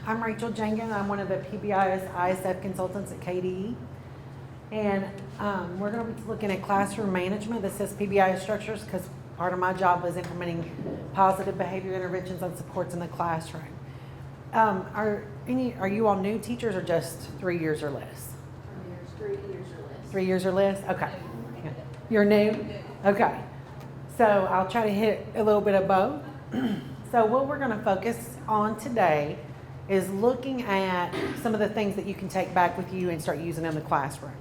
I'm Rachel Njenga. I'm one of the PBI's ISF consultants at KDE. And we're going to be looking at classroom management. This says PBI structures because part of my job was implementing positive behavior interventions and supports in the classroom. Are you all new teachers or just 3 years or less? 3 years or less. 3 years or less? Okay. You're new? Okay. So I'll try to hit a little bit of both. So what we're going to focus on today is looking at some of the things that you can take back with you and start using in the classroom.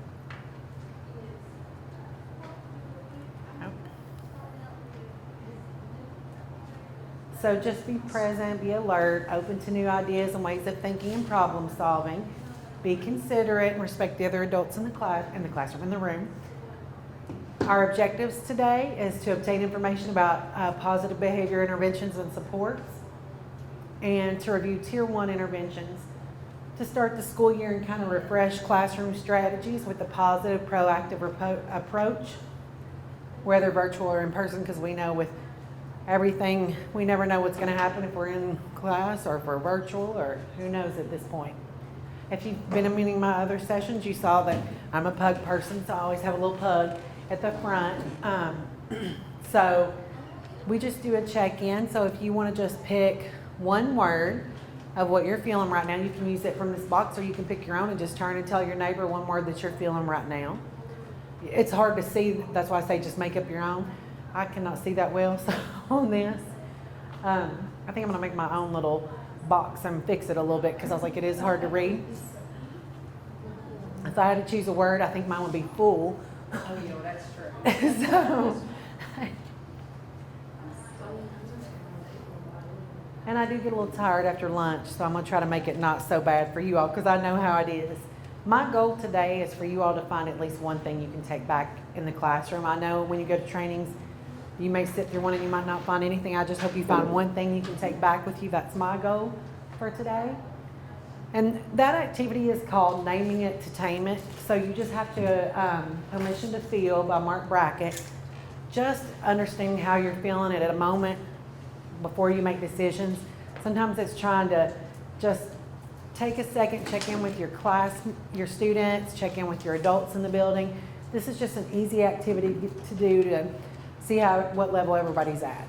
So just be present, be alert, open to new ideas and ways of thinking and problem solving. Be considerate and respect the other adults in the classroom, in the room. Our objectives today is to obtain information about positive behavior interventions and supports, and to review Tier 1 interventions, to start the school year and kind of refresh classroom strategies with a positive, proactive approach, whether virtual or in person, because we know with everything, we never know what's going to happen if we're in class or if we're virtual, or who knows at this point. If you've been in any of my other sessions, you saw that I'm a pug person, so I always have a little pug at the front. So we just do a check-in. So if you want to just pick one word of what you're feeling right now, you can use it from this box, or you can pick your own and just turn and tell your neighbor one word that you're feeling right now. It's hard to see, that's why I say just make up your own. I cannot see that well so on this. I think I'm going to make my own little box and fix it a little bit, because I was like, it is hard to read. If I had to choose a word, I think mine would be full. Oh, yeah, that's true. So, and I do get a little tired after lunch, so I'm going to try to make it not so bad for you all, because I know how it is. My goal today is for you all to find at least one thing you can take back in the classroom. I know when you go to trainings, you may sit through one and you might not find anything. I just hope you find one thing you can take back with you. That's my goal for today. And that activity is called Naming It To Tame It. So you just have to, Permission to Feel by Mark Brackett. Just understanding how you're feeling at a moment before you make decisions. Sometimes it's trying to just take a second, check in with your class, your students, check in with your adults in the building. This is just an easy activity to do to see what level everybody's at.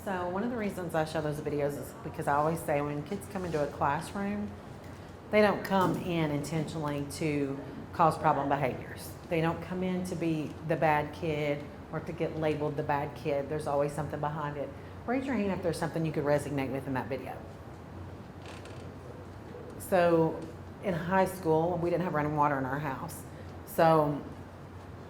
So one of the reasons I show those videos is because I always say when kids come into a classroom, they don't come in intentionally to cause problem behaviors. They don't come in to be the bad kid or to get labeled the bad kid. There's always something behind it. Raise your hand if there's something you could resonate with in that video. So in high school, we didn't have running water in our house. So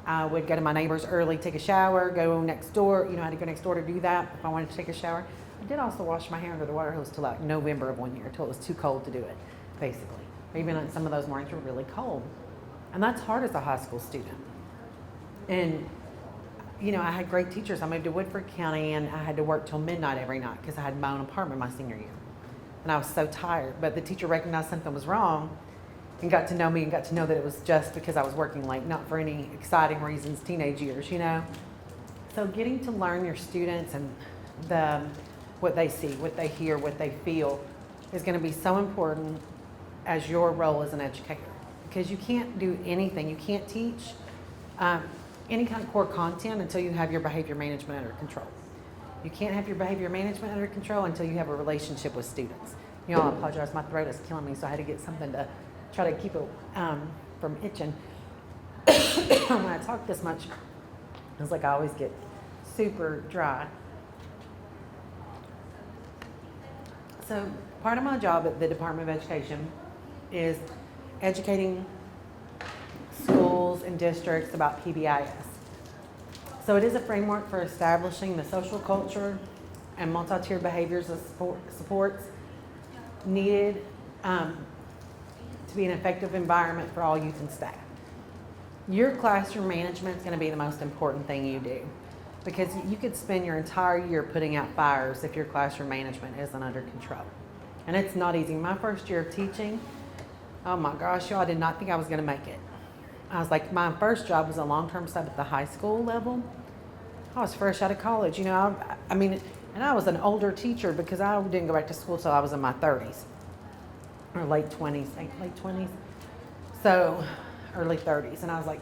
I would go to my neighbors early, take a shower, go next door. You know, I had to go next door to do that if I wanted to take a shower. I did also wash my hair under the water hose till like November of one year, till it was too cold to do it, basically. Even on some of those mornings were really cold. And that's hard as a high school student. And, you know, I had great teachers. I moved to Woodford County and I had to work till midnight every night because I had my own apartment my senior year. And I was so tired. But the teacher recognized something was wrong and got to know me and got to know that it was just because I was working late, not for any exciting reasons, teenage years, you know. So getting to learn your students and what they see, what they hear, what they feel is going to be so important as your role as an educator. Because you can't do anything, you can't teach any kind of core content until you have your behavior management under control. You can't have your behavior management under control until you have a relationship with students. You know, I apologize, my throat is killing me, so I had to get something to try to keep it from itching. When I talk this much, it's like I always get super dry. So part of my job at the Department of Education is educating schools and districts about PBIS. So it is a framework for establishing the social culture and multi-tiered behaviors of supports needed to be an effective environment for all youth and staff. Your classroom management is going to be the most important thing you do, because you could spend your entire year putting out fires if your classroom management isn't under control. And it's not easy. My first year of teaching, oh my gosh, y'all, I did not think I was going to make it. I was like, my first job was a long-term sub at the high school level. I was fresh out of college, you know. I mean, and I was an older teacher because I didn't go back to school till I was in my 30s or late 20s, late 20s. So early 30s. And I was like,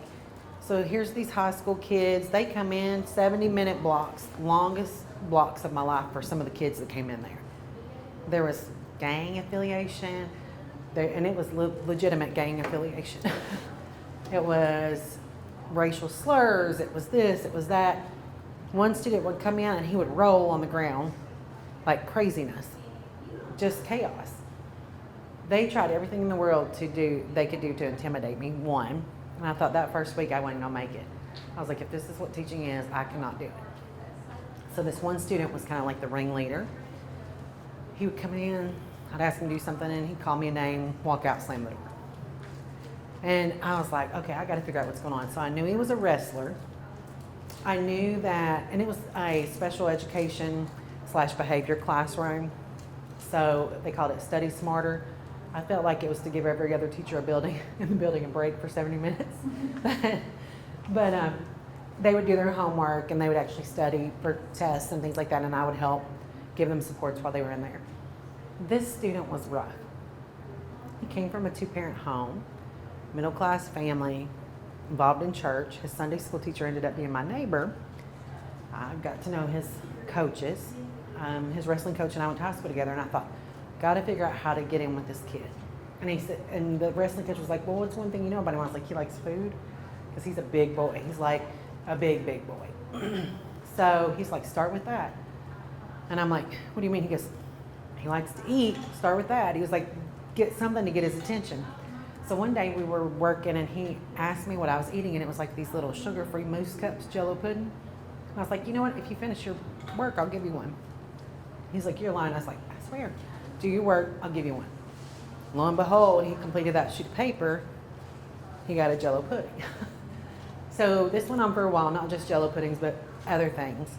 so here's these high school kids. They come in 70-minute blocks, longest blocks of my life for some of the kids that came in there. There was gang affiliation, and it was legitimate gang affiliation. It was racial slurs, it was this, it was that. One student would come in and he would roll on the ground like craziness, just chaos. They tried everything in the world they could do to intimidate me, one. And I thought that first week I wasn't gonna make it. I was like, if this is what teaching is, I cannot do it. So this one student was kind of like the ringleader. He would come in, I'd ask him to do something, and he'd call me a name, walk out, slam the door. And I was like, okay, I got to figure out what's going on. So I knew he was a wrestler. I knew that, and it was a special education / behavior classroom. So they called it Study Smarter. I felt like it was to give every other teacher in the building a break for 70 minutes. But they would do their homework and they would actually study for tests and things like that, and I would help give them supports while they were in there. This student was rough. He came from a 2-parent home, middle-class family, involved in church. His Sunday school teacher ended up being my neighbor. I got to know his coaches. His wrestling coach and I went to high school together, and I thought, got to figure out how to get in with this kid. And he said, and the wrestling coach was like, well, what's one thing you know about him? I was like, he likes food, because he's a big boy. He's like a big boy. So he's like, start with that. And I'm like, what do you mean? He goes, he likes to eat, start with that. He was like, get something to get his attention. So one day we were working and he asked me what I was eating, and it was like these little sugar-free mousse cups, Jello pudding. And I was like, you know what, if you finish your work, I'll give you one. He's like, you're lying. I was like, I swear, do your work, I'll give you one. Lo and behold, he completed that sheet of paper. He got a Jello pudding. So this went on for a while, not just Jello puddings, but other things.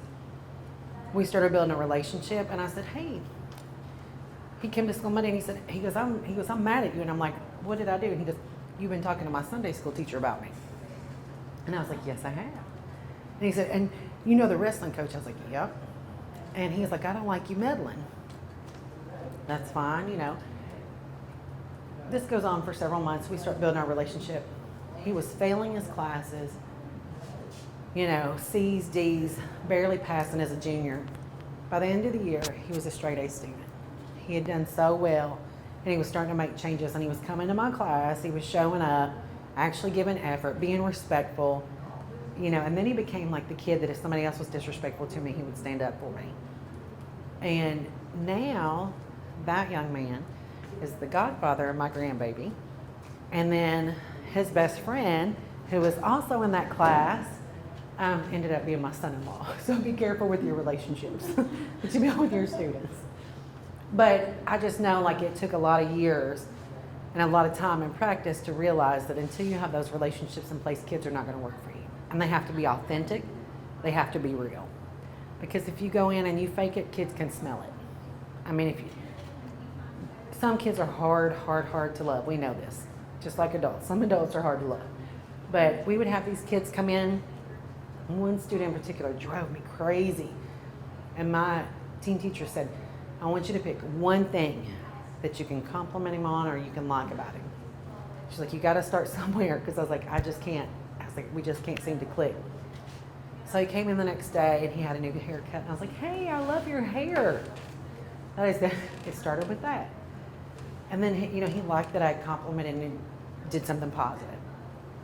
We started building a relationship, and I said, hey, he came to school Monday, and he goes, I'm mad at you. And I'm like, what did I do? And he goes, you've been talking to my Sunday school teacher about me. And I was like, yes, I have. And he said, and you know the wrestling coach? I was like, yep. And he was like, I don't like you meddling. That's fine, you know. This goes on for several months. We start building our relationship. He was failing his classes, you know, C's, D's, barely passing as a junior. By the end of the year, he was a straight A student. He had done so well, and he was starting to make changes, and he was coming to my class, he was showing up, actually giving effort, being respectful, you know, and then he became like the kid that if somebody else was disrespectful to me, he would stand up for me. And now that young man is the godfather of my grandbaby. And then his best friend, who was also in that class, ended up being my son-in-law. So be careful with your relationships that you build with your students. But I just know like it took a lot of years and a lot of time and practice to realize that until you have those relationships in place, kids are not going to work for you. And they have to be authentic. They have to be real. Because if you go in and you fake it, kids can smell it. I mean, some kids are hard to love. We know this. Just like adults. Some adults are hard to love. But we would have these kids come in. One student in particular drove me crazy. And my teen teacher said, I want you to pick one thing that you can compliment him on or you can like about him. She's like, you got to start somewhere. Because I was like, I just can't. I was like, we just can't seem to click. So he came in the next day and he had a new haircut. And I was like, hey, I love your hair. And I said, it started with that. And then, he liked that I complimented and did something positive.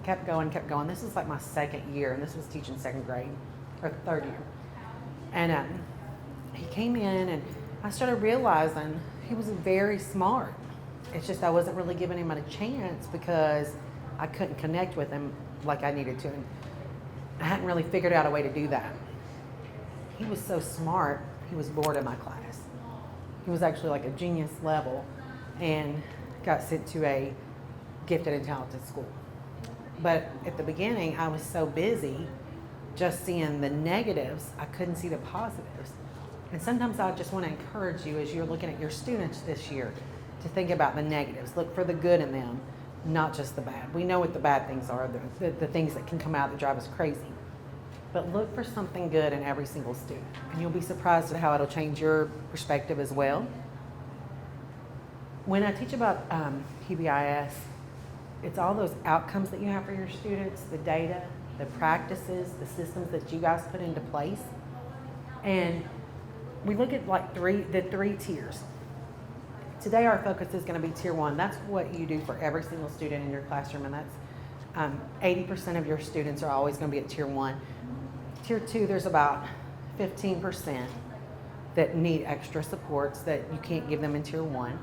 Kept going. This was like my second year, and this was teaching second grade, or third year. And he came in, and I started realizing he was very smart. It's just I wasn't really giving him a chance because I couldn't connect with him like I needed to. And I hadn't really figured out a way to do that. He was so smart, he was bored in my class. He was actually like a genius level and got sent to a gifted and talented school. But at the beginning, I was so busy just seeing the negatives, I couldn't see the positives. And sometimes I just want to encourage you as you're looking at your students this year to think about the negatives. Look for the good in them, not just the bad. We know what the bad things are, the things that can come out that drive us crazy. But look for something good in every single student. And you'll be surprised at how it'll change your perspective as well. When I teach about PBIS, it's all those outcomes that you have for your students, the data, the practices, the systems that you guys put into place. And we look at like the three tiers. Today our focus is going to be tier 1. That's what you do for every single student in your classroom, and that's 80% of your students are always going to be at tier 1. Tier 2, there's about 15% that need extra supports that you can't give them in tier 1.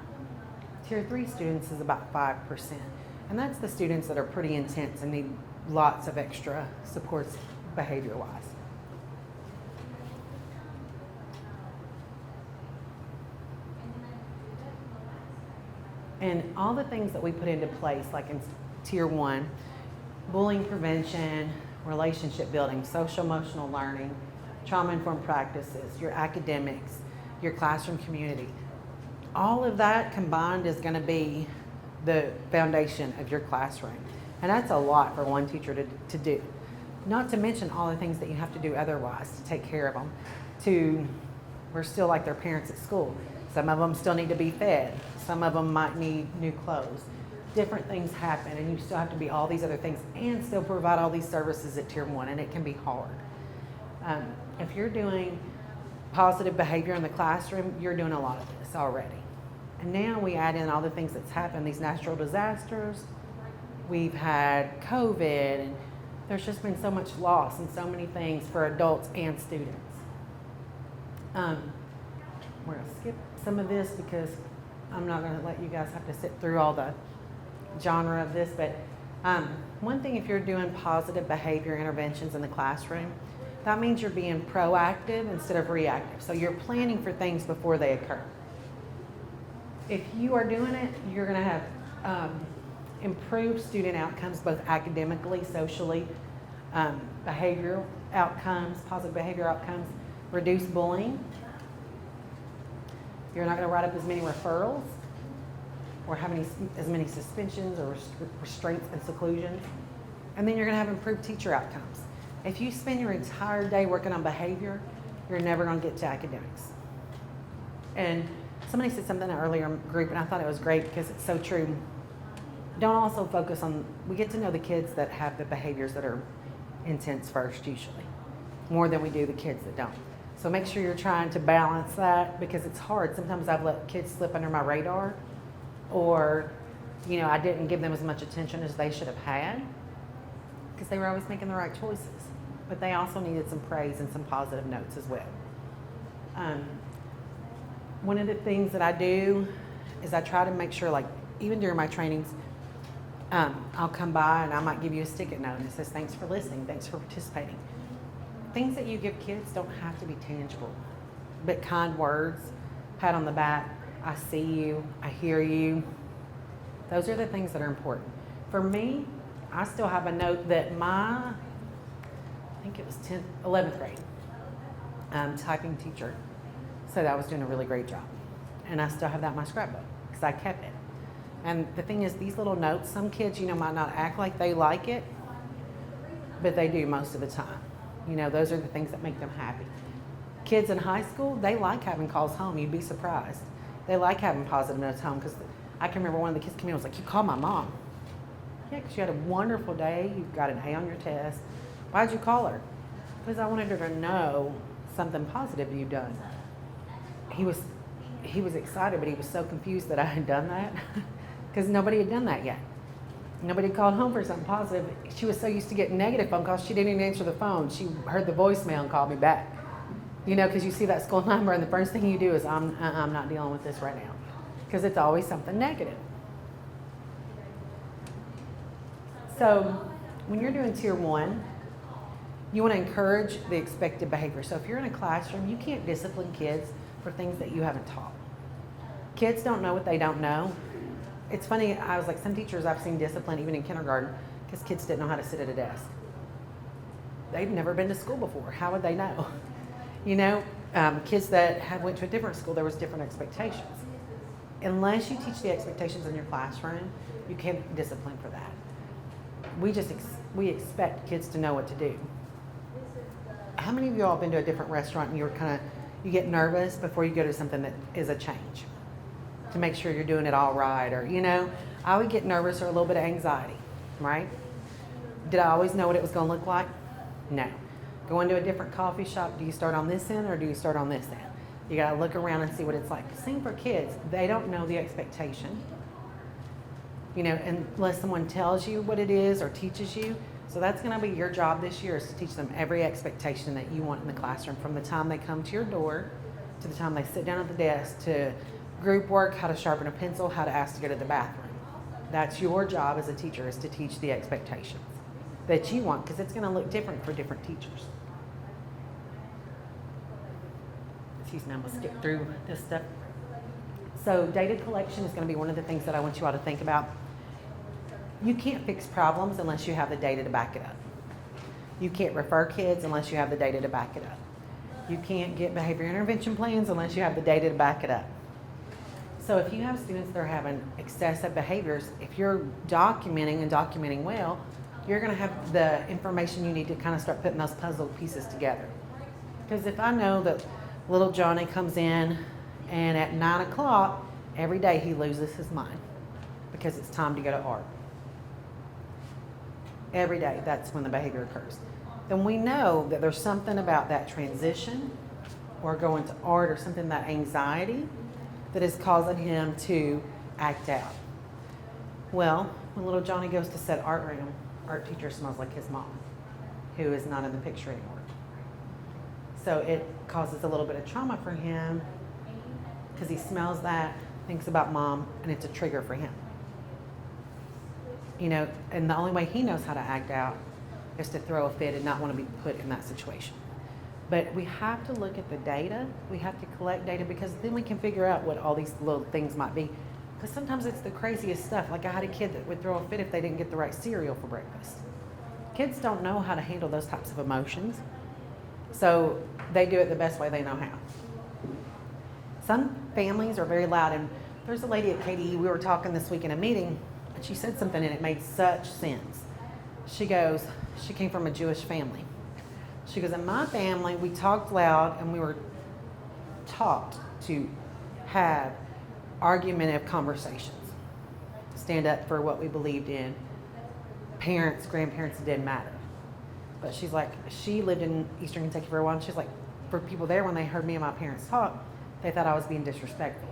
Tier 3 students is about 5%. And that's the students that are pretty intense and need lots of extra supports behavior-wise. And all the things that we put into place, like in tier 1, bullying prevention, relationship building, social emotional learning, trauma-informed practices, your academics, your classroom community, all of that combined is going to be the foundation of your classroom. And that's a lot for one teacher to do. Not to mention all the things that you have to do otherwise to take care of them. We're still like their parents at school. Some of them still need to be fed. Some of them might need new clothes. Different things happen, and you still have to be all these other things and still provide all these services at tier 1, and it can be hard. If you're doing positive behavior in the classroom, you're doing a lot of this already. And now we add in all the things that's happened, these natural disasters. We've had COVID, and there's just been so much loss and so many things for adults and students. We're going to skip some of this because I'm not going to let you guys have to sit through all the genre of this. But one thing, if you're doing positive behavior interventions in the classroom, that means you're being proactive instead of reactive. So you're planning for things before they occur. If you are doing it, you're going to have improved student outcomes, both academically, socially, behavioral outcomes, positive behavior outcomes, reduce bullying. You're not going to write up as many referrals or have as many suspensions or restraints and seclusions. And then you're going to have improved teacher outcomes. If you spend your entire day working on behavior, you're never going to get to academics. And somebody said something in an earlier group, and I thought it was great because it's so true. Don't also focus on, we get to know the kids that have the behaviors that are intense first usually, more than we do the kids that don't. So make sure you're trying to balance that because it's hard. Sometimes I've let kids slip under my radar, or, I didn't give them as much attention as they should have had because they were always making the right choices. But they also needed some praise and some positive notes as well. One of the things that I do is I try to make sure, like, even during my trainings, I'll come by and I might give you a stick-it note and it says, thanks for listening, thanks for participating. Things that you give kids don't have to be tangible, but kind words, pat on the back, I see you, I hear you. Those are the things that are important. For me, I still have a note that I think it was 11th grade, typing teacher said I was doing a really great job. And I still have that in my scrapbook because I kept it. And the thing is, these little notes, some kids, might not act like they like it, but they do most of the time. Those are the things that make them happy. Kids in high school, they like having calls home. You'd be surprised. They like having positive notes home because I can remember one of the kids came in and was like, you called my mom. Yeah, because you had a wonderful day. You got an A on your test. Why'd you call her? Because I wanted her to know something positive you've done. He was excited, but he was so confused that I had done that because nobody had done that yet. Nobody called home for something positive. She was so used to getting negative phone calls, she didn't even answer the phone. She heard the voicemail and called me back. Because you see that school number and the first thing you do is, I'm not dealing with this right now. Because it's always something negative. So when you're doing tier 1, you want to encourage the expected behavior. So if you're in a classroom, you can't discipline kids for things that you haven't taught. Kids don't know what they don't know. It's funny, I was like, some teachers I've seen discipline even in kindergarten because kids didn't know how to sit at a desk. They've never been to school before. How would they know? Kids that went to a different school, there was different expectations. Unless you teach the expectations in your classroom, you can't discipline for that. We expect kids to know what to do. How many of you all have been to a different restaurant and you get nervous before you go to something that is a change to make sure you're doing it all right? Or, I would get nervous or a little bit of anxiety, right? Did I always know what it was going to look like? No. Going to a different coffee shop, do you start on this end or do you start on this end? You got to look around and see what it's like. Same for kids. They don't know the expectation, unless someone tells you what it is or teaches you. So that's going to be your job this year, is to teach them every expectation that you want in the classroom, from the time they come to your door to the time they sit down at the desk, to group work, how to sharpen a pencil, how to ask to go to the bathroom. That's your job as a teacher, is to teach the expectations that you want, because it's going to look different for different teachers. Excuse me, I'm going to skip through this stuff. So data collection is going to be one of the things that I want you all to think about. You can't fix problems unless you have the data to back it up. You can't refer kids unless you have the data to back it up. You can't get behavior intervention plans unless you have the data to back it up. So if you have students that are having excessive behaviors, if you're documenting well, you're going to have the information you need to kind of start putting those puzzle pieces together. Because if I know that little Johnny comes in and at 9 o'clock, every day he loses his mind because it's time to go to art. Every day, that's when the behavior occurs. Then we know that there's something about that transition or going to art or something, that anxiety, that is causing him to act out. Well, when little Johnny goes to set art room, art teacher smells like his mom, who is not in the picture anymore. So it causes a little bit of trauma for him because he smells that, thinks about mom, and it's a trigger for him. And the only way he knows how to act out is to throw a fit and not want to be put in that situation. But we have to look at the data. We have to collect data, because then we can figure out what all these little things might be. Because sometimes it's the craziest stuff. Like, I had a kid that would throw a fit if they didn't get the right cereal for breakfast. Kids don't know how to handle those types of emotions. So they do it the best way they know how. Some families are very loud. And there's a lady at KDE, we were talking this week in a meeting, and she said something and it made such sense. She goes, she came from a Jewish family. She goes, in my family, we talked loud and we were taught to have argumentative conversations, stand up for what we believed in. Parents, grandparents, it didn't matter. But she's like, she lived in Eastern Kentucky for a while, and she's like, for people there, when they heard me and my parents talk, they thought I was being disrespectful.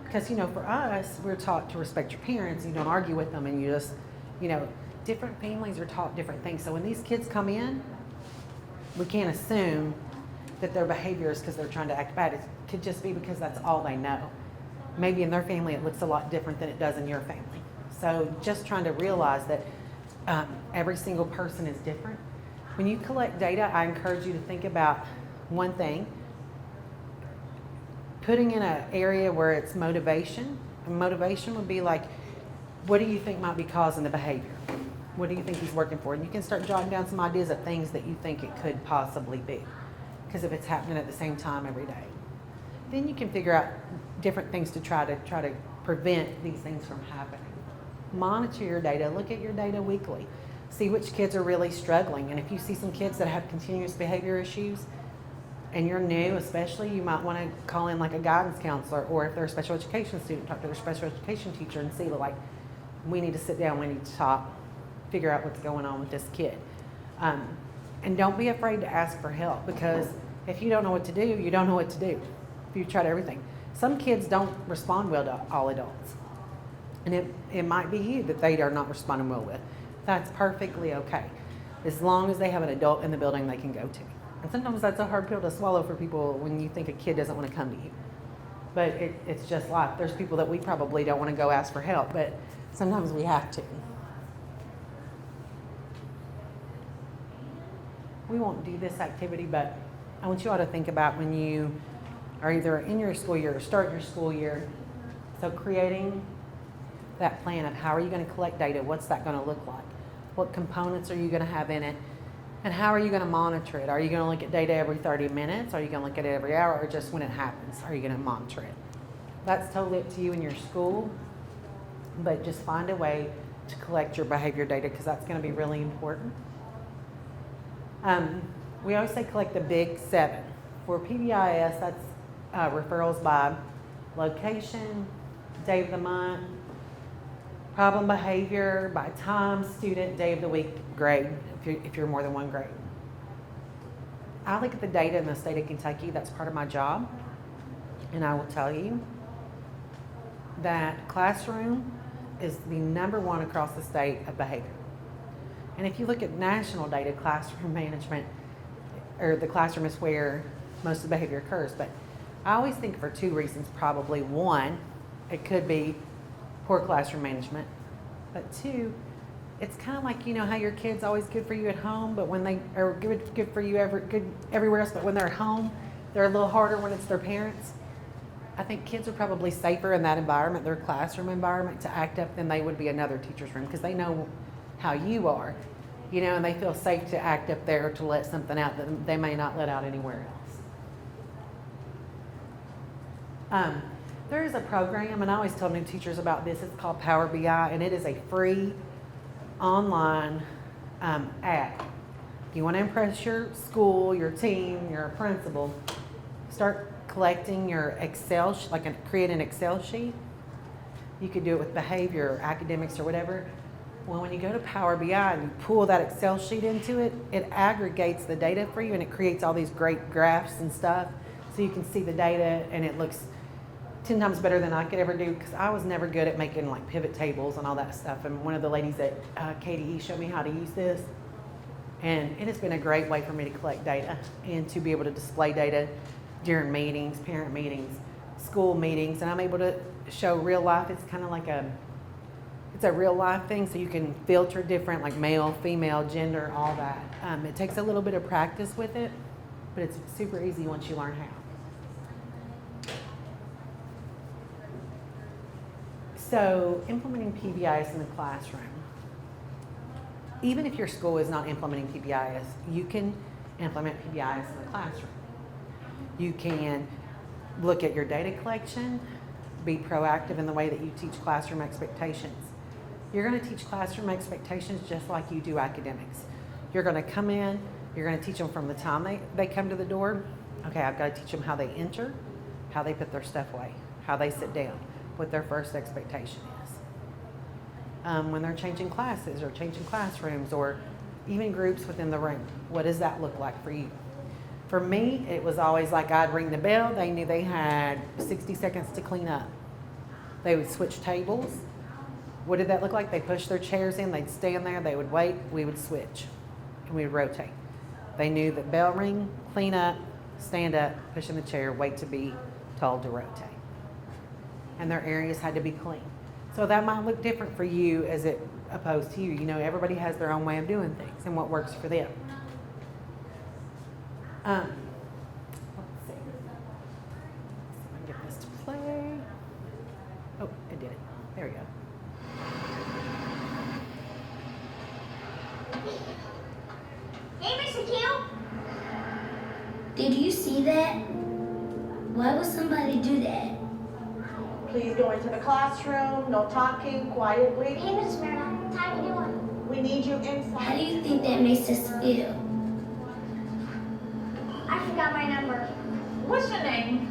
Because, for us, we're taught to respect your parents. You don't argue with them, and you just, different families are taught different things. So when these kids come in, we can't assume that their behavior is because they're trying to act bad. It could just be because that's all they know. Maybe in their family it looks a lot different than it does in your family. So just trying to realize that every single person is different. When you collect data, I encourage you to think about one thing. Putting in an area where it's motivation. And motivation would be like, what do you think might be causing the behavior? What do you think he's working for? And you can start jotting down some ideas of things that you think it could possibly be. Because if it's happening at the same time every day, then you can figure out different things to try to prevent these things from happening. Monitor your data. Look at your data weekly. See which kids are really struggling. And if you see some kids that have continuous behavior issues, and you're new especially, you might want to call in like a guidance counselor, or if they're a special education student, talk to their special education teacher and see, like, we need to sit down, we need to talk, figure out what's going on with this kid. And don't be afraid to ask for help, because if you don't know what to do, you don't know what to do. If you've tried everything. Some kids don't respond well to all adults. And it might be you that they are not responding well with. That's perfectly okay, as long as they have an adult in the building they can go to. And sometimes that's a hard pill to swallow for people when you think a kid doesn't want to come to you. But it's just life. There's people that we probably don't want to go ask for help, but sometimes we have to. We won't do this activity, but I want you all to think about when you are either in your school year or start your school year. So creating that plan of how are you going to collect data? What's that going to look like? What components are you going to have in it? And how are you going to monitor it? Are you going to look at data every 30 minutes? Are you going to look at it every hour, or just when it happens? Are you going to monitor it? That's totally up to you and your school, but just find a way to collect your behavior data, because that's going to be really important. We always say collect the big 7. For PBIS, that's referrals by location, day of the month, problem behavior, by time, student, day of the week, grade, if you're more than one grade. I look at the data in the state of Kentucky. That's part of my job. And I will tell you that classroom is the #1 across the state of behavior. And if you look at national data, classroom management, or the classroom is where most of the behavior occurs. But I always think for 2 reasons, probably. 1, it could be poor classroom management. But 2, it's kind of like, how your kid's always good for you at home, but when they are good for you everywhere else, but when they're at home, they're a little harder when it's their parents. I think kids are probably safer in that environment, their classroom environment, to act up than they would be another teacher's room, because they know how you are, and they feel safe to act up there, to let something out that they may not let out anywhere else. There is a program, and I always tell new teachers about this. It's called Power BI, and it is a free online app. If you want to impress your school, your team, your principal, start collecting your Excel, create an Excel sheet. You could do it with behavior, or academics, or whatever. Well, when you go to Power BI and you pull that Excel sheet into it, it aggregates the data for you, and it creates all these great graphs and stuff, so you can see the data, and it looks 10 times better than I could ever do, because I was never good at making like pivot tables and all that stuff. And one of the ladies at KDE showed me how to use this, and it has been a great way for me to collect data and to be able to display data during meetings, parent meetings, school meetings, and I'm able to show real life. It's kind of like it's a real life thing, so you can filter different, like male, female, gender, all that. It takes a little bit of practice with it, but it's super easy once you learn how. So implementing PBIS in the classroom. Even if your school is not implementing PBIS, you can implement PBIS in the classroom. You can look at your data collection, be proactive in the way that you teach classroom expectations. You're going to teach classroom expectations just like you do academics. You're going to come in, you're going to teach them from the time they come to the door. Okay, I've got to teach them how they enter, how they put their stuff away, how they sit down, what their first expectation is. When they're changing classes or changing classrooms, or even groups within the room, what does that look like for you? For me, it was always like I'd ring the bell. They knew they had 60 seconds to clean up. They would switch tables. What did that look like? They pushed their chairs in. They'd stand there. They would wait. We would switch. And we would rotate. They knew that bell ring, clean up, stand up, push in the chair, wait to be told to rotate. And their areas had to be clean. So that might look different for you as it opposed to you. You know, everybody has their own way of doing things and what works for them. Let's see. If I can get this to play. Oh, it did it. There we go. Hey, Mr. Q. Did you see that? Why would somebody do that? Please go into the classroom, no talking, quietly. Hey, Miss Myrna, how you doing? We need you How inside. do you think that makes us feel? I forgot my number. What's your name?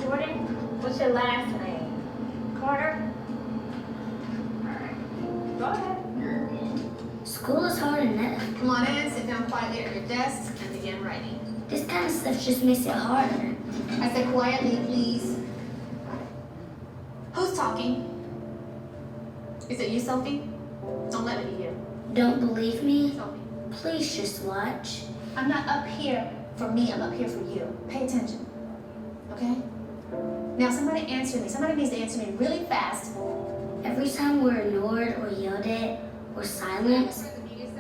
Jordan? What's your last name? Carter? Go ahead. School is hard enough. Come on in, sit down quietly at your desk, and begin writing. This kind of stuff just makes it harder. I said quietly, please. Who's talking? Is it you, Sophie? Don't let it be you. Don't believe me? Sophie. Please just watch. I'm not up here for me, I'm up here for you. Pay attention. Okay? Now somebody answer me. Somebody needs to answer me really fast. Every time we're ignored or yelled at or silenced,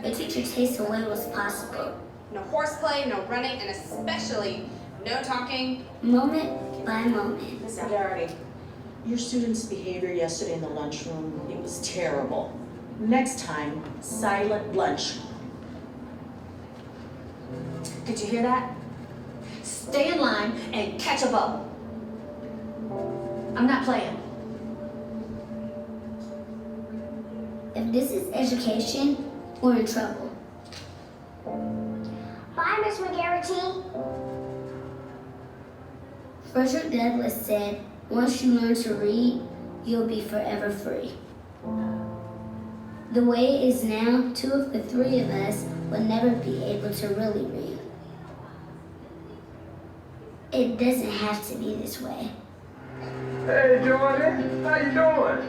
the teacher takes away what's possible. No horseplay, no running, and especially no talking. Moment by moment. Miss Garrity, your student's behavior yesterday in the lunchroom, it was terrible. Next time, silent lunch. Did you hear that? Stay in line and catch a bubble. I'm not playing. If this is education, we're in trouble. Bye, Miss McGarrity. Frederick Douglass said, once you learn to read, you'll be forever free. The way it is now, 2 of the 3 of us will never be able to really read. It doesn't have to be this way. Hey Jordan, how you doing?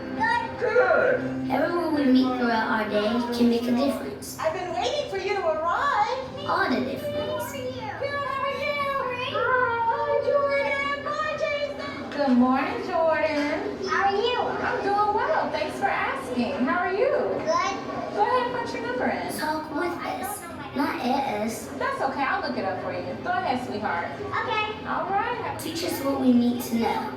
Good. Everyone we meet throughout our day can make a difference. I've been waiting for you to arrive. All the difference. Good morning, Jordan. How are you? I'm doing well. Thanks for asking. How are you? Good. Go ahead and punch your number in. Talk with us, not at us. That's okay. I'll look it up for you. Go ahead, sweetheart. Okay. All right. Teach us what we need to know.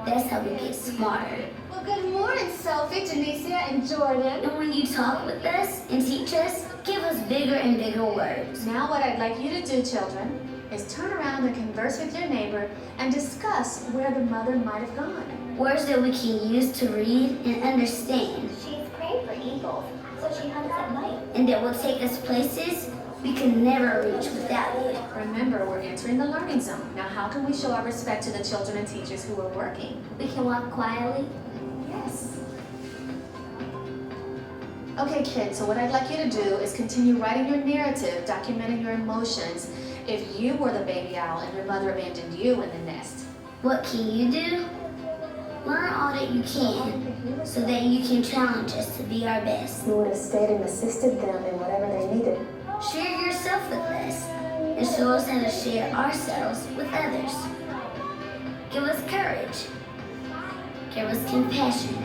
That's how we get smarter. Well, good morning, Sophie, Janicia, and Jordan. And when you talk with us and teach us, give us bigger and bigger words. Now what I'd like you to do, children, is turn around and converse with your neighbor and discuss where the mother might have gone. Words that we can use to read and understand. She's praying for eagles, so she hunts at night. And that will take us places we can never reach without you. Remember, we're entering the learning zone. Now, how can we show our respect to the children and teachers who are working? We can walk quietly. Yes. Okay, kids, so what I'd like you to do is continue writing your narrative, documenting your emotions. If you were the baby owl and your mother abandoned you in the nest. What can you do? Learn all that you can, so that you can challenge us to be our best. You would have stayed and assisted them in whatever they needed. Share yourself with us, and show us how to share ourselves with others. Give us courage. Give us compassion.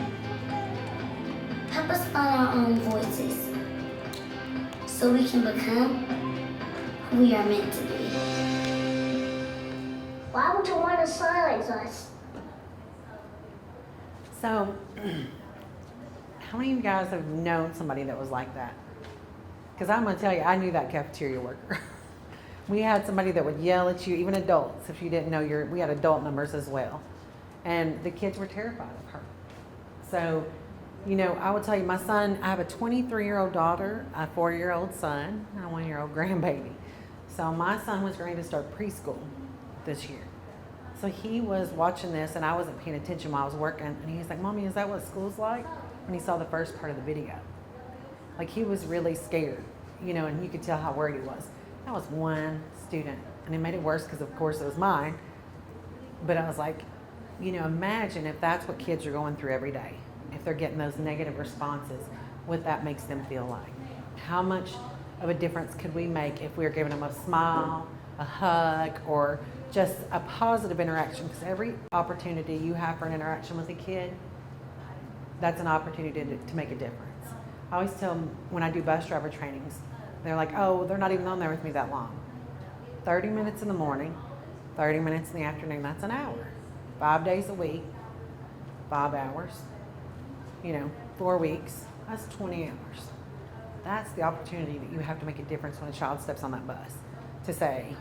Help us find our own voices, so we can become who we are meant to be. Why would you want to silence us? So, how many of you guys have known somebody that was like that? Because I'm going to tell you, I knew that cafeteria worker. We had somebody that would yell at you, even adults, if you didn't know we had adult numbers as well. And the kids were terrified of her. So, you know, I would tell you, my son, I have a 23-year-old daughter, a 4-year-old son, and a 1-year-old grandbaby. So my son was going to start preschool this year. So he was watching this, and I wasn't paying attention while I was working. And he was like, Mommy, is that what school's like? When he saw the first part of the video. Like, he was really scared, you know, and you could tell how worried he was. That was one student And it made it worse because, of course, it was mine. But I was like, imagine if that's what kids are going through every day. If they're getting those negative responses, what that makes them feel like. How much of a difference could we make if we were giving them a smile, a hug, or just a positive interaction? Because every opportunity you have for an interaction with a kid, that's an opportunity to make a difference. I always tell them when I do bus driver trainings, they're like, oh, they're not even on there with me that long. 30 minutes in the morning, 30 minutes in the afternoon, that's an hour. 5 days a week, 5 hours, 4 weeks, that's 20 hours. That's the opportunity that you have to make a difference when a child steps on that bus to say,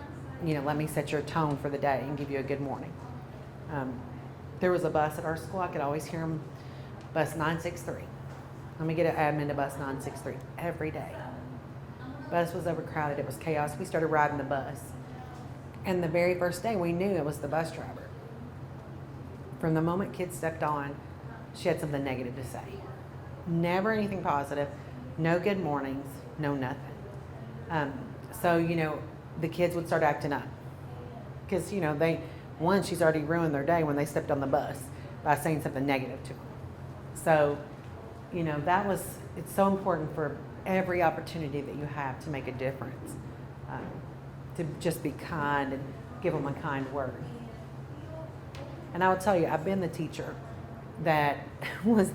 let me set your tone for the day and give you a good morning. There was a bus at our school, I could always hear them, bus 963. Let me get an admin to bus 963 every day. Bus was overcrowded, it was chaos. We started riding the bus. And the very first day we knew it was the bus driver. From the moment kids stepped on, she had something negative to say. Never anything positive, no good mornings, no nothing. So, the kids would start acting up. Because, she's already ruined their day when they stepped on the bus by saying something negative to them. So, it's so important for every opportunity that you have to make a difference. To just be kind and give them a kind word. And I will tell you, I've been the teacher that was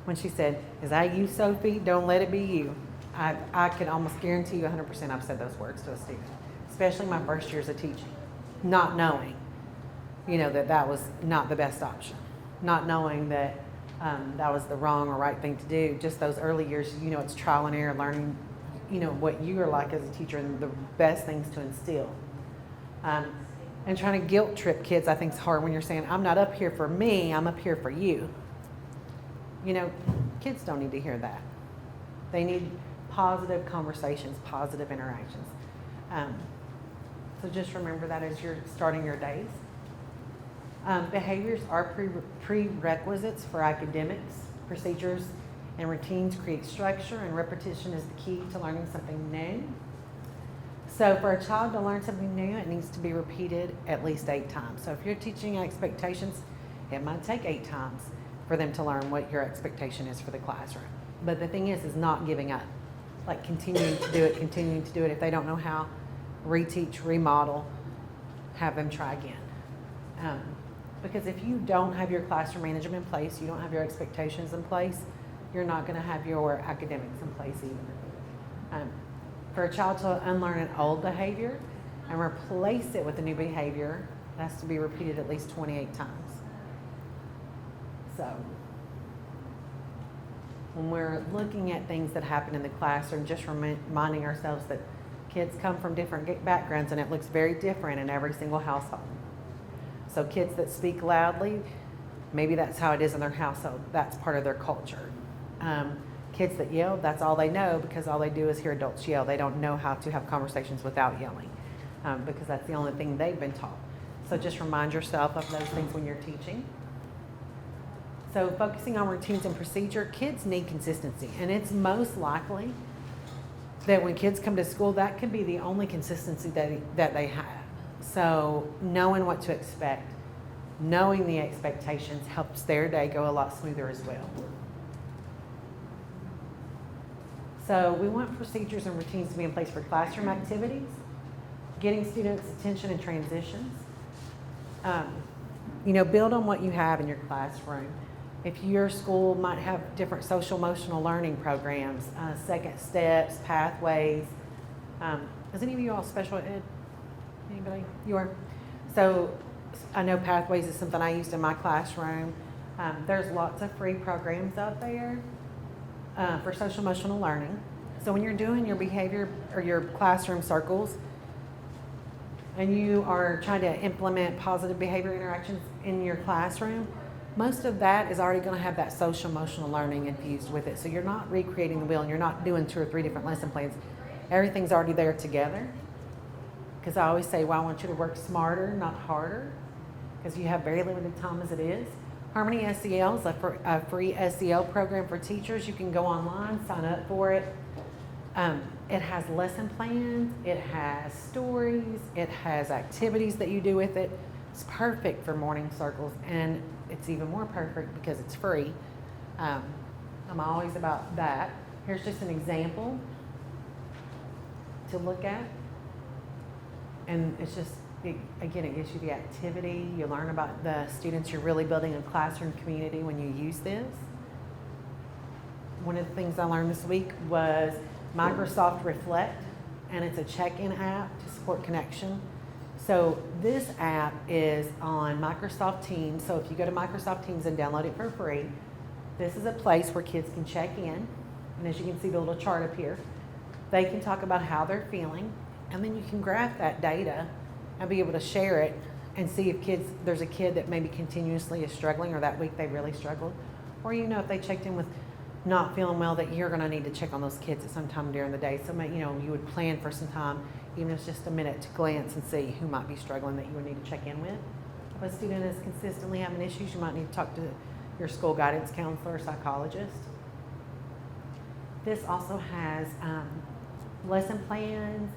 when she said, is that you, Sophie? Don't let it be you. I can almost guarantee you 100% I've said those words to a student, especially my first years of teaching, not knowing, that was not the best option, not knowing that that was the wrong or right thing to do. Just those early years, it's trial and error, learning, what you are like as a teacher and the best things to instill. And trying to guilt trip kids, I think is hard when you're saying, I'm not up here for me, I'm up here for you. Kids don't need to hear that. They need positive conversations, positive interactions. So just remember that as you're starting your days. Behaviors are prerequisites for academics. Procedures and routines create structure, and repetition is the key to learning something new. So for a child to learn something new, it needs to be repeated at least 8 times. So if you're teaching expectations, it might take 8 times for them to learn what your expectation is for the classroom. But the thing is not giving up. Like continuing to do it. If they don't know how, reteach, remodel, have them try again. Because if you don't have your classroom management in place, you don't have your expectations in place, you're not going to have your academics in place either. For a child to unlearn an old behavior and replace it with a new behavior, it has to be repeated at least 28 times. So when we're looking at things that happen in the classroom, just reminding ourselves that kids come from different backgrounds and it looks very different in every single household. So kids that speak loudly, maybe that's how it is in their household. That's part of their culture. Kids that yell, that's all they know because all they do is hear adults yell. They don't know how to have conversations without yelling because that's the only thing they've been taught. So just remind yourself of those things when you're teaching. So focusing on routines and procedure, kids need consistency. And it's most likely that when kids come to school, that could be the only consistency that they have. So knowing what to expect, knowing the expectations helps their day go a lot smoother as well. So we want procedures and routines to be in place for classroom activities, getting students' attention in transitions. Build on what you have in your classroom. If your school might have different social emotional learning programs, second steps, pathways. Is any of you all special ed? Anybody? You are? So I know pathways is something I used in my classroom. There's lots of free programs out there for social emotional learning. So when you're doing your behavior or your classroom circles and you are trying to implement positive behavior interactions in your classroom, most of that is already going to have that social emotional learning infused with it. So you're not recreating the wheel and you're not doing 2 or 3 different lesson plans. Everything's already there together. Because I always say, well, I want you to work smarter, not harder, because you have very limited time as it is. Harmony SEL is a free SEL program for teachers. You can go online, sign up for it. It has lesson plans, it has stories, it has activities that you do with it. It's perfect for morning circles, and it's even more perfect because it's free. I'm always about that. Here's just an example to look at. And it's just, again, it gives you the activity. You learn about the students. You're really building a classroom community when you use this. One of the things I learned this week was Microsoft Reflect, and it's a check-in app to support connection. So this app is on Microsoft Teams. So if you go to Microsoft Teams and download it for free, this is a place where kids can check in. And as you can see the little chart up here, they can talk about how they're feeling. And then you can graph that data and be able to share it and see if there's a kid that maybe continuously is struggling, or that week they really struggled. Or if they checked in with not feeling well, that you're going to need to check on those kids at some time during the day. So you would plan for some time, even if it's just a minute, to glance and see who might be struggling that you would need to check in with. If a student is consistently having issues, you might need to talk to your school guidance counselor or psychologist. This also has lesson plans.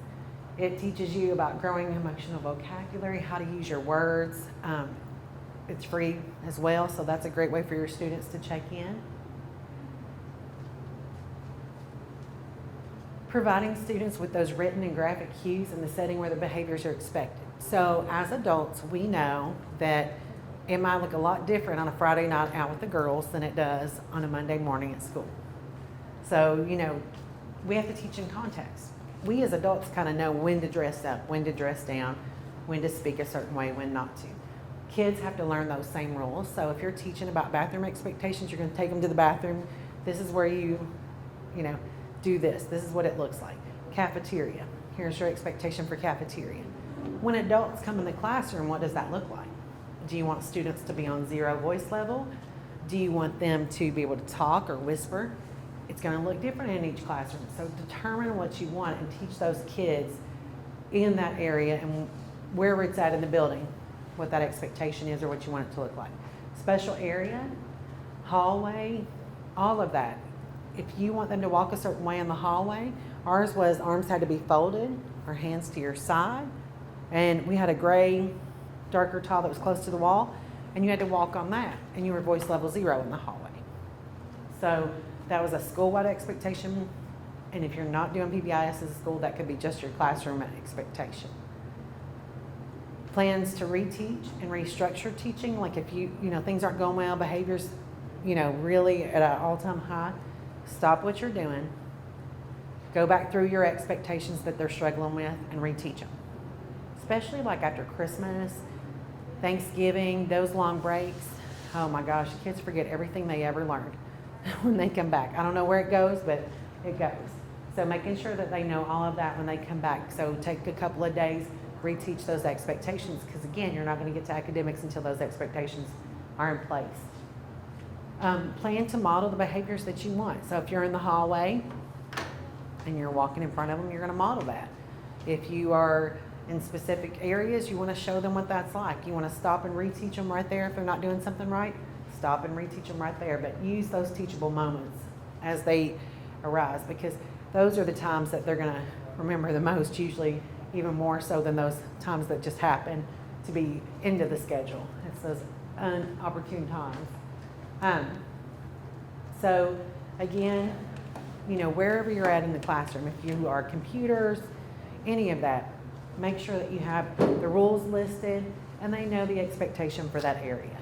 It teaches you about growing emotional vocabulary, how to use your words. It's free as well, so that's a great way for your students to check in. Providing students with those written and graphic cues in the setting where the behaviors are expected. So as adults, we know that it might look a lot different on a Friday night out with the girls than it does on a Monday morning at school. So, we have to teach in context. We as adults kind of know when to dress up, when to dress down, when to speak a certain way, when not to. Kids have to learn those same rules. So if you're teaching about bathroom expectations, you're going to take them to the bathroom. This is where you do this. This is what it looks like. Cafeteria. Here's your expectation for cafeteria. When adults come in the classroom, what does that look like? Do you want students to be on 0 voice level? Do you want them to be able to talk or whisper? It's going to look different in each classroom. So determine what you want and teach those kids in that area and wherever it's at in the building, what that expectation is or what you want it to look like. Special area, hallway, all of that. If you want them to walk a certain way in the hallway, ours was arms had to be folded or hands to your side. And we had a gray, darker tile that was close to the wall, and you had to walk on that, and you were voice level 0 in the hallway. So that was a school-wide expectation, and if you're not doing PBIS as a school, that could be just your classroom expectation. Plans to reteach and restructure teaching, like if things aren't going well, behaviors, really at an all-time high, stop what you're doing, go back through your expectations that they're struggling with, and reteach them. Especially like after Christmas, Thanksgiving, those long breaks. Oh my gosh, kids forget everything they ever learned when they come back. I don't know where it goes, but it goes. So making sure that they know all of that when they come back. So take a couple of days, reteach those expectations, because again, you're not going to get to academics until those expectations are in place. Plan to model the behaviors that you want. So if you're in the hallway and you're walking in front of them, you're going to model that. If you are in specific areas, you want to show them what that's like. You want to stop and reteach them right there if they're not doing something right. Stop and reteach them right there, but use those teachable moments as they arise, because those are the times that they're going to remember the most, usually even more so than those times that just happen to be into the schedule. It's those inopportune times. So again, wherever you're at in the classroom, if you are computers, any of that, make sure that you have the rules listed and they know the expectation for that area.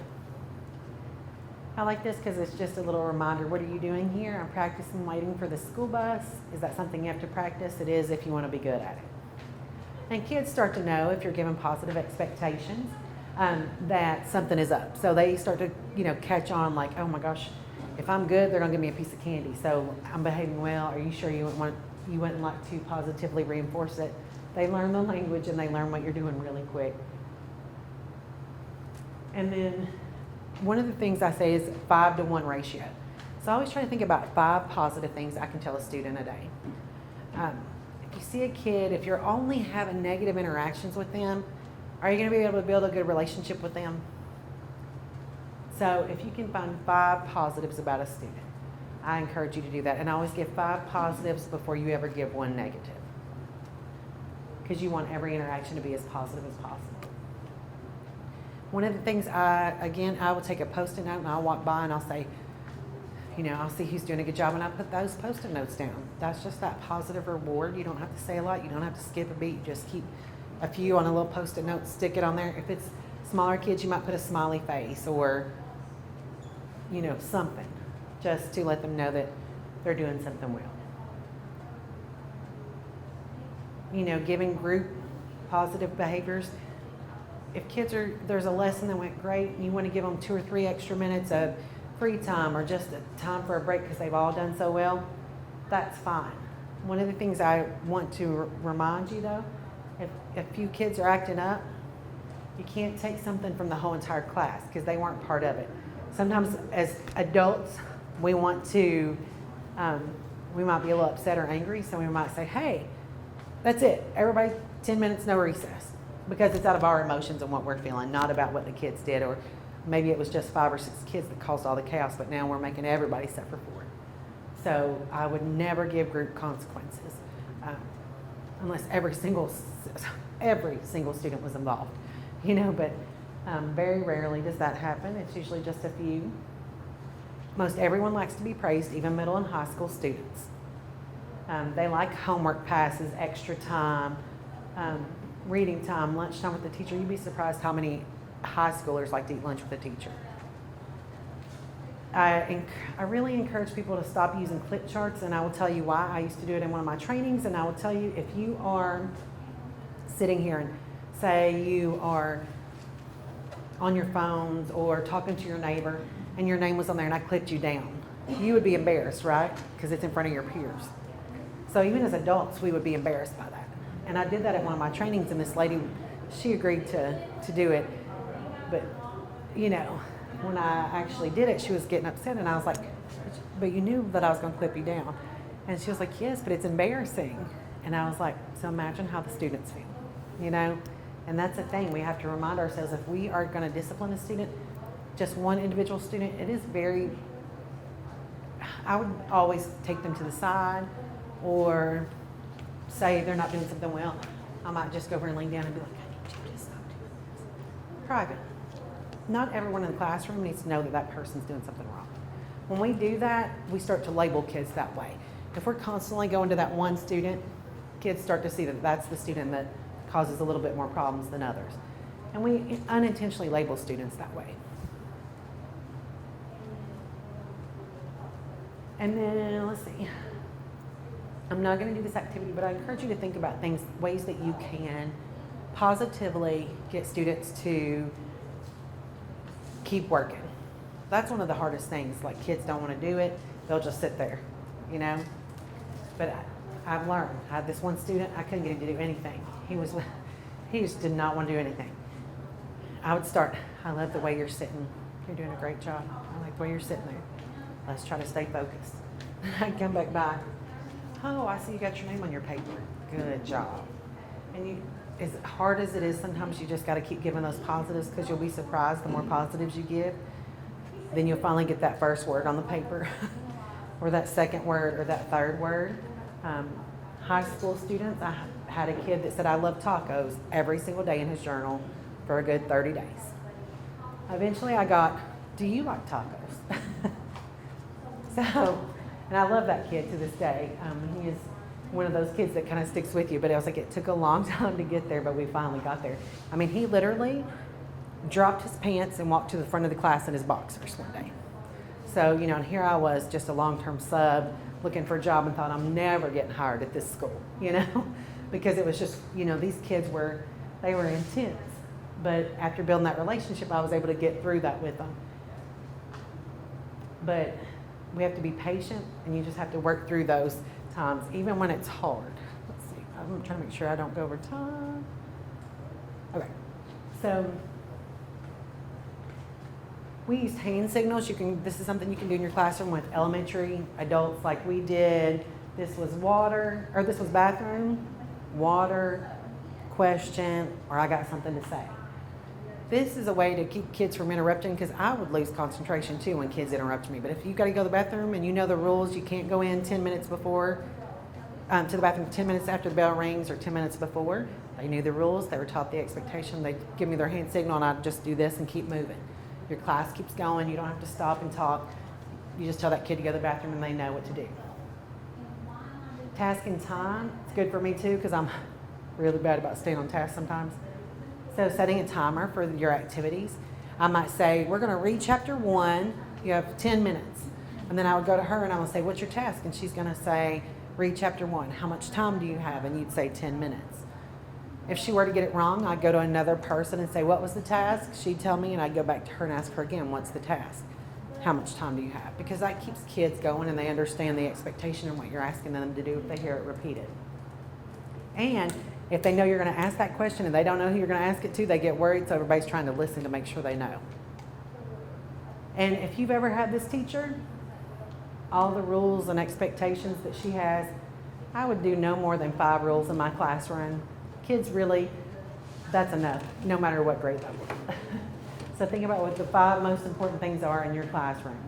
I like this because it's just a little reminder. What are you doing here? I'm practicing waiting for the school bus. Is that something you have to practice? It is if you want to be good at it. And kids start to know if you're giving positive expectations that something is up. So they start to, catch on like, oh my gosh, if I'm good, they're going to give me a piece of candy. So I'm behaving well. Are you sure you wouldn't like to positively reinforce it? They learn the language and they learn what you're doing really quick. And then one of the things I say is 5-to-1 ratio. So I always try to think about 5 positive things I can tell a student a day. If you see a kid, if you're only having negative interactions with them, are you going to be able to build a good relationship with them? So if you can find 5 positives about a student, I encourage you to do that. And I always give 5 positives before you ever give 1 negative. Because you want every interaction to be as positive as possible. One of the things I will take a Post-it note and I'll walk by and I'll say, I'll see who's doing a good job, and I put those Post-it notes down. That's just that positive reward. You don't have to say a lot. You don't have to skip a beat. You just keep a few on a little Post-it note, stick it on there. If it's smaller kids, you might put a smiley face or, something, just to let them know that they're doing something well. Giving group positive behaviors. If there's a lesson that went great and you want to give them 2 or 3 extra minutes of free time or just a time for a break because they've all done so well, that's fine. One of the things I want to remind you though, if a few kids are acting up, you can't take something from the whole entire class because they weren't part of it. Sometimes as adults, we want to, we might be a little upset or angry, so we might say, hey, that's it. Everybody, 10 minutes, no recess. Because it's out of our emotions and what we're feeling, not about what the kids did, or maybe it was just 5 or 6 kids that caused all the chaos, but now we're making everybody suffer for it. So I would never give group consequences unless every single student was involved, but very rarely does that happen. It's usually just a few. Most everyone likes to be praised, even middle and high school students. They like homework passes, extra time, reading time, lunchtime with the teacher. You'd be surprised how many high schoolers like to eat lunch with a teacher. I really encourage people to stop using clip charts, and I will tell you why. I used to do it in one of my trainings, and I will tell you, if you are sitting here and say you are on your phones or talking to your neighbor and your name was on there and I clipped you down, you would be embarrassed, right? Because it's in front of your peers. So even as adults, we would be embarrassed by that. And I did that at one of my trainings, and this lady, she agreed to do it. But, when I actually did it, she was getting upset, and I was like, but you knew that I was going to clip you down. And she was like, yes, but it's embarrassing. And I was like, so imagine how the students feel, And that's the thing. We have to remind ourselves, if we are going to discipline a student, just one individual student, it is I would always take them to the side, or say they're not doing something well. I might just go over and lean down and be like, I need you to stop doing this. Private. Not everyone in the classroom needs to know that that person's doing something wrong. When we do that, we start to label kids that way. If we're constantly going to that one student, kids start to see that that's the student that causes a little bit more problems than others. And we unintentionally label students that way. And then, let's see. I'm not going to do this activity, but I encourage you to think about ways that you can positively get students to keep working. That's one of the hardest things. Like, kids don't want to do it. They'll just sit there, But I've learned. I had this one student, I couldn't get him to do anything. He just did not want to do anything. I would start, I love the way you're sitting. You're doing a great job. I like the way you're sitting there. Let's try to stay focused. I'd come back by. Oh, I see you got your name on your paper. Good job. And as hard as it is, sometimes you just got to keep giving those positives, because you'll be surprised the more positives you give, then you'll finally get that first word on the paper or that second word or that third word. High school students, I had a kid that said, I love tacos every single day in his journal for a good 30 days. Eventually I got, do you like tacos? And I love that kid to this day. He is one of those kids that kind of sticks with you, but I was like, it took a long time to get there, but we finally got there. I mean, he literally dropped his pants and walked to the front of the class in his boxers one day. So, and here I was, just a long-term sub, looking for a job, and thought, I'm never getting hired at this school, because it was just, these kids were intense. But after building that relationship, I was able to get through that with them. But we have to be patient, and you just have to work through those times, even when it's hard. Let's see, I'm trying to make sure I don't go over time. Okay, so we use hand signals. This is something you can do in your classroom with elementary adults like we did. This was bathroom, water, question, or I got something to say. This is a way to keep kids from interrupting, because I would lose concentration too when kids interrupt me. But if you got to go to the bathroom and you know the rules, you can't go in 10 minutes before, to the bathroom 10 minutes after the bell rings or 10 minutes before. They knew the rules, they were taught the expectation, they give me their hand signal and I just do this and keep moving. Your class keeps going, you don't have to stop and talk. You just tell that kid to go to the bathroom and they know what to do. Task and time, it's good for me too, because I'm really bad about staying on task sometimes. So setting a timer for your activities. I might say, we're going to read chapter 1, you have 10 minutes. And then I would go to her and I would say, what's your task? And she's going to say, read chapter 1. How much time do you have? And you'd say 10 minutes. If she were to get it wrong, I'd go to another person and say, what was the task? She'd tell me and I'd go back to her and ask her again, what's the task? How much time do you have? Because that keeps kids going and they understand the expectation and what you're asking them to do if they hear it repeated. And if they know you're going to ask that question and they don't know who you're going to ask it to, they get worried, so everybody's trying to listen to make sure they know. And if you've ever had this teacher, all the rules and expectations that she has, I would do no more than 5 rules in my classroom. Kids really, that's enough, no matter what grade level. So think about what the 5 most important things are in your classroom.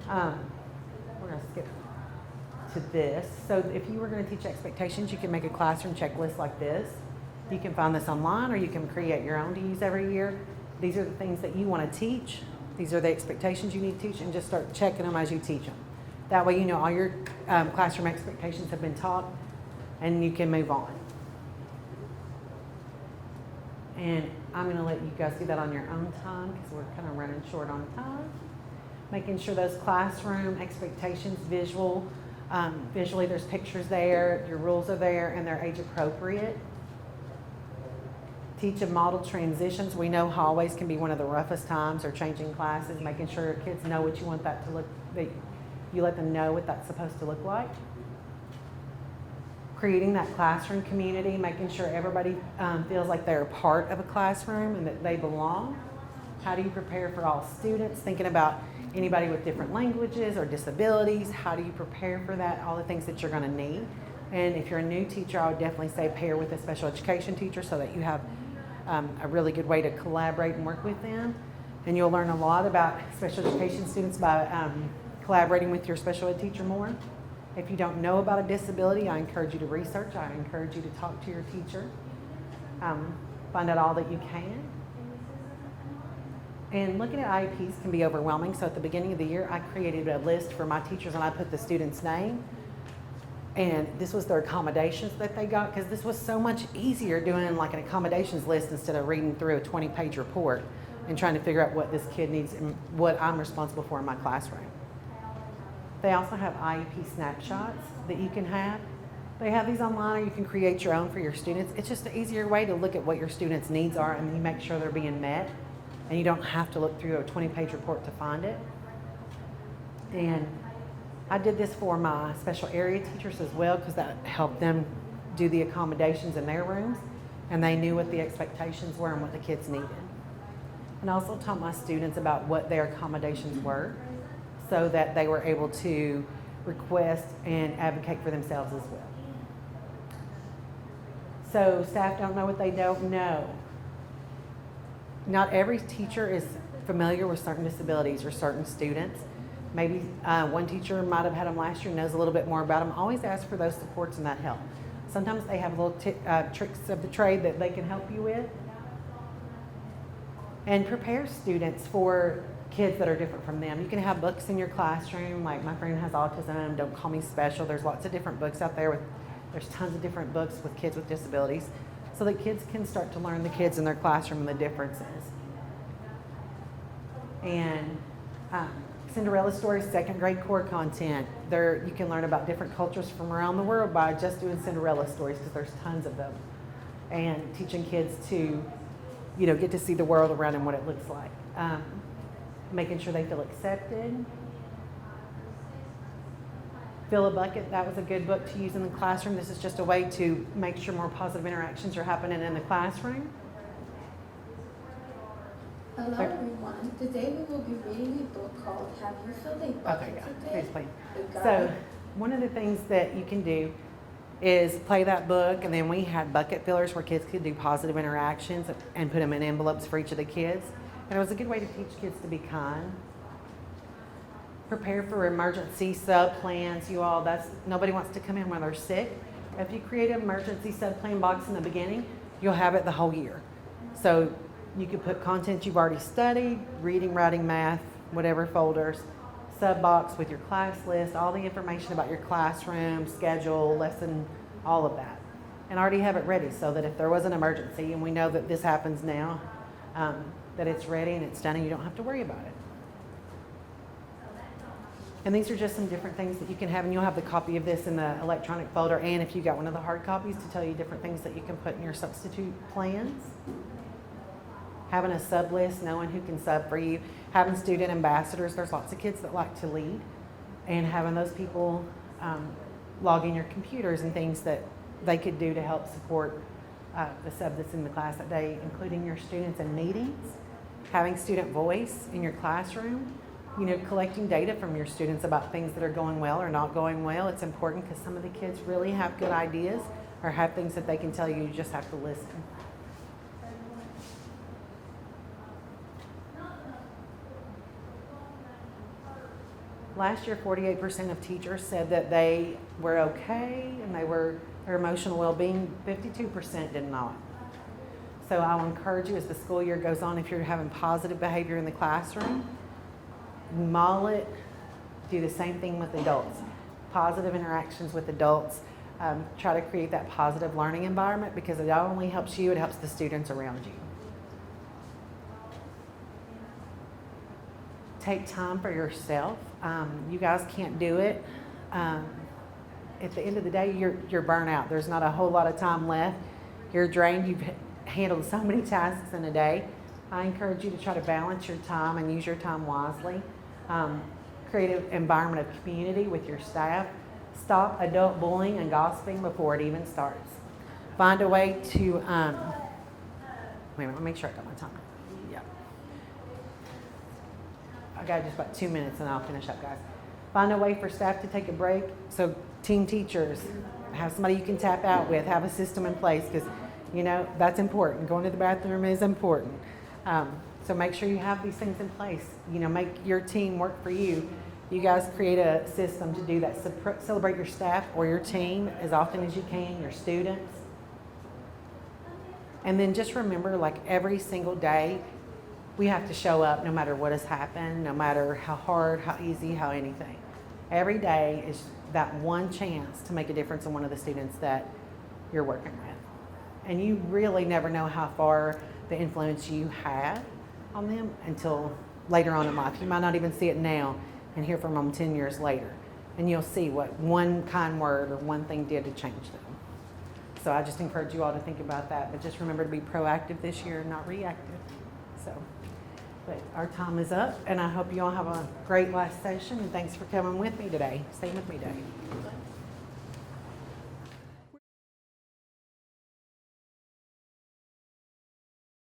We're going to skip to this. So if you were going to teach expectations, you can make a classroom checklist like this. You can find this online or you can create your own to use every year. These are the things that you want to teach. These are the expectations you need to teach, and just start checking them as you teach them. That way you know all your classroom expectations have been taught and you can move on. And I'm going to let you guys do that on your own time because we're kind of running short on time. Making sure those classroom expectations, visually there's pictures there, your rules are there, and they're age appropriate. Teach them model transitions. We know hallways can be one of the roughest times, or changing classes, making sure kids know what you want that to look, that you let them know what that's supposed to look like. Creating that classroom community, making sure everybody feels like they're a part of a classroom and that they belong. How do you prepare for all students? Thinking about anybody with different languages or disabilities. How do you prepare for that? All the things that you're going to need. And if you're a new teacher, I would definitely say pair with a special education teacher so that you have a really good way to collaborate and work with them. And you'll learn a lot about special education students by collaborating with your special ed teacher more. If you don't know about a disability, I encourage you to research. I encourage you to talk to your teacher. Find out all that you can. And looking at IEPs can be overwhelming. So at the beginning of the year, I created a list for my teachers and I put the student's name. And this was their accommodations that they got, because this was so much easier doing like an accommodations list instead of reading through a 20-page report and trying to figure out what this kid needs and what I'm responsible for in my classroom. They also have Iep Snapshots that you can have. They have these online, or you can create your own for your students. It's just an easier way to look at what your students' needs are and you make sure they're being met. And you don't have to look through a 20-page report to find it. And I did this for my special area teachers as well, because that helped them do the accommodations in their rooms, and they knew what the expectations were and what the kids needed. And I also taught my students about what their accommodations were, so that they were able to request and advocate for themselves as well. So staff don't know what they don't know. Not every teacher is familiar with certain disabilities or certain students. Maybe one teacher might have had them last year and knows a little bit more about them. Always ask for those supports and that help. Sometimes they have little tricks of the trade that they can help you with. And prepare students for kids that are different from them. You can have books in your classroom, like my friend has autism, Don't Call Me Special. There's lots of different books out there. There's tons of different books with kids with disabilities, so that kids can start to learn the kids in their classroom and the differences. And Cinderella stories, 2nd grade core content. There you can learn about different cultures from around the world by just doing Cinderella stories, because there's tons of them. And teaching kids to, get to see the world around them, what it looks like. Making sure they feel accepted. Fill a Bucket, that was a good book to use in the classroom. This is just a way to make sure more positive interactions are happening in the classroom. Hello everyone. Today we will be reading a book called Have You Filled a Bucket Today? Please, please. So one of the things that you can do is play that book, and then we had bucket fillers where kids could do positive interactions and put them in envelopes for each of the kids. And it was a good way to teach kids to be kind. Prepare for emergency sub plans, you all. Nobody wants to come in when they're sick. If you create an emergency sub plan box in the beginning, you'll have it the whole year. So you could put content you've already studied, reading, writing, math, whatever folders, sub box with your class list, all the information about your classroom, schedule, lesson, all of that. And already have it ready so that if there was an emergency, and we know that this happens now, that it's ready and it's done and you don't have to worry about it. And these are just some different things that you can have, and you'll have the copy of this in the electronic folder, and if you got one of the hard copies, to tell you different things that you can put in your substitute plans. Having a sub list, knowing who can sub for you, having student ambassadors. There's lots of kids that like to lead, and having those people log in your computers and things that they could do to help support the sub that's in the class that day, including your students in meetings, having student voice in your classroom. You know, collecting data from your students about things that are going well or not going well. It's important because some of the kids really have good ideas or have things that they can tell you. You just have to listen. Last year, 48% of teachers said that they were okay and their emotional well-being. 52% did not. So I'll encourage you as the school year goes on, if you're having positive behavior in the classroom, model it, do the same thing with adults. Positive interactions with adults. Try to create that positive learning environment because it not only helps you, it helps the students around you. Take time for yourself. You guys can't do it. At the end of the day, you're burnt out. There's not a whole lot of time left. You're drained. You've handled so many tasks in a day. I encourage you to try to balance your time and use your time wisely. Create an environment of community with your staff. Stop adult bullying and gossiping before it even starts. Find a way to, wait a minute, let me make sure I got my time. Yeah. I got just about 2 minutes and I'll finish up, guys. Find a way for staff to take a break. So team teachers, have somebody you can tap out with, have a system in place because, you know, that's important. Going to the bathroom is important. So make sure you have these things in place. You know, make your team work for you. You guys create a system to do that. Celebrate your staff or your team as often as you can, your students. And then just remember, like every single day, we have to show up no matter what has happened, no matter how hard, how easy, how anything. Every day is that one chance to make a difference in one of the students that you're working with. And you really never know how far the influence you have on them until later on in life. You might not even see it now and hear from them 10 years later. And you'll see what one kind word or one thing did to change them. So I just encourage you all to think about that. But just remember to be proactive this year, not reactive. So, but our time is up, and I hope you all have a great last session. And thanks for coming with me today. Stay with me today.